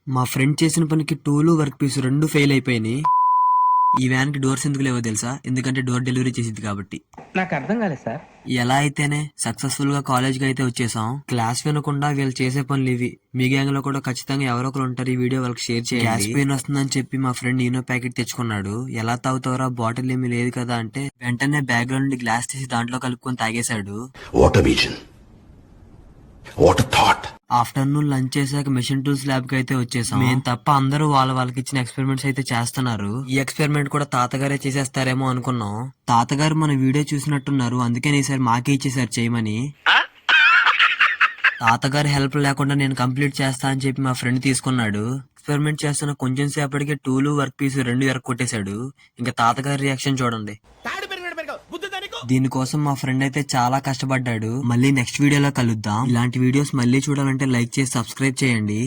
మా ఫ్రెండ్ చేసిన పనికి టూలు వర్క్ పీస్ రెండు ఫెయిల్ అయిపోయినాయి. ఈ వ్యాన్ కి డోర్స్ ఎందుకు లేవో తెలుసా? ఎందుకంటే డోర్ డెలివరీ చేసింది కాబట్టి. నాకు అర్థం కాలేదు సార్. ఎలా అయితేనే సక్సెస్ఫుల్ గా కాలేజ్ కి అయితే వచ్చేసాం. క్లాస్ వినకుండా వీళ్ళు చేసే పనులు ఇవి. మీ గ్యాంగ్ లో కూడా ఖచ్చితంగా ఎవరో ఒకరు ఉంటారు. ఈ వీడియో వాళ్ళకి షేర్ చేయండి. గ్యాస్ పెయిన్ వస్తుందని చెప్పి మా ఫ్రెండ్ ఈనో ప్యాకెట్ తెచ్చుకున్నాడు. ఎలా తాగుతావరా, బాటిల్ ఏమీ లేదు కదా అంటే వెంటనే బ్యాగ్ లో నుండి గ్లాస్ తీసి దాంట్లో కలుపుకొని తాగేశాడు. What a vision. What a thought. Afternoon lunch చేశాక మెషిన్ టూల్స్ ల్యాబ్ కి అయితే వచ్చేసాం. మేము తప్ప అందరూ వాళ్ళకి ఇచ్చిన ఎక్స్పెరిమెంట్స్ అయితే చేస్తున్నారు. ఈ ఎక్స్పెరిమెంట్ కూడా తాతగారే చేసేస్తారేమో అనుకున్నాం. తాతగారు మన వీడియో చూసినట్టున్నారు, అందుకే ఈసారి మాకే ఇచ్చేసారు చేయమని. తాతగారి హెల్ప్ లేకుండా నేను కంప్లీట్ చేస్తా అని చెప్పి మా ఫ్రెండ్ తీసుకున్నాడు. ఎక్స్పెరిమెంట్ చేస్తున్న కొంచెం సేపటికే టూలు వర్క్ పీస్ రెండు కొట్టేశాడు. ఇంకా తాతగారి రియాక్షన్ చూడండి. దీనికోసం మా ఫ్రెండ్ అయితే చాలా కష్టపడ్డాడు. మళ్ళీ నెక్స్ట్ వీడియోలో కలుద్దాం. ఇలాంటి వీడియోస్ మళ్ళీ చూడాలంటే లైక్ చేసి సబ్స్క్రైబ్ చేయండి.